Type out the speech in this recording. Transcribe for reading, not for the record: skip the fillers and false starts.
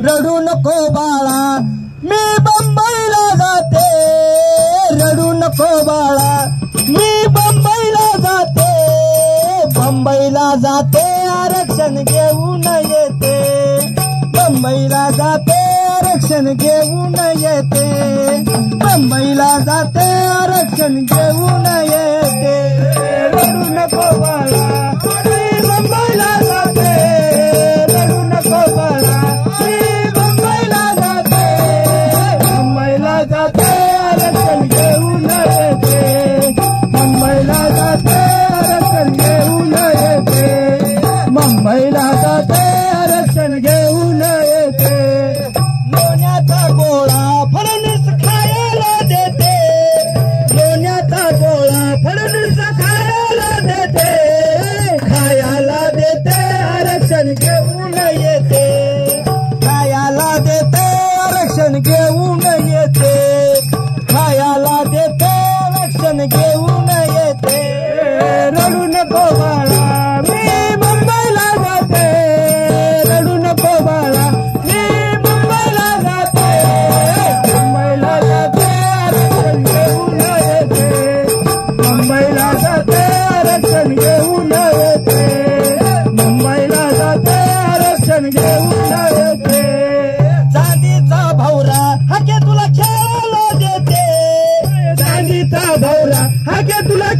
रडू नको बाळा मी बंबईला जाते, रडू नको बाळा मी बंबईला जाते, बंबईला जाते आरक्षण घेऊन येते, बंबईला जाते आरक्षण घेऊन येते, बंबईला जाते आरक्षण घेऊन येते, रडू नको बाळा मी बंबईला जाते, रडू नको बाळा मी बंबईला जाते, बंबईला जाते आरक्षण घेऊन येते, बंबईला जाते आरक्षण घेऊन येते, मुंबईला जाते आरक्षण घेऊन येते, लोण्याचा गोळा फडणवीस खायला देते, लोण्याचा गोळा फडणवीस खायला देते, खायला देते आरक्षण घेऊन येते, खायला देते आरक्षण घेऊन येते, खायला देते आरक्षण घेऊन येते, रडू नको बाळा मी मुंबईला जाते, रडू नको बाळा मी मुंबईला जाते, मुंबईला जाते आरक्षण घेऊन येते, मुंबईला जाते आरक्षण घेऊन येते, मुंबईला जाते आरक्षण घेऊन येते, चांदीचा भवरा हाके तुला खेळायला देते, चांदीचा भवरा हाके तुला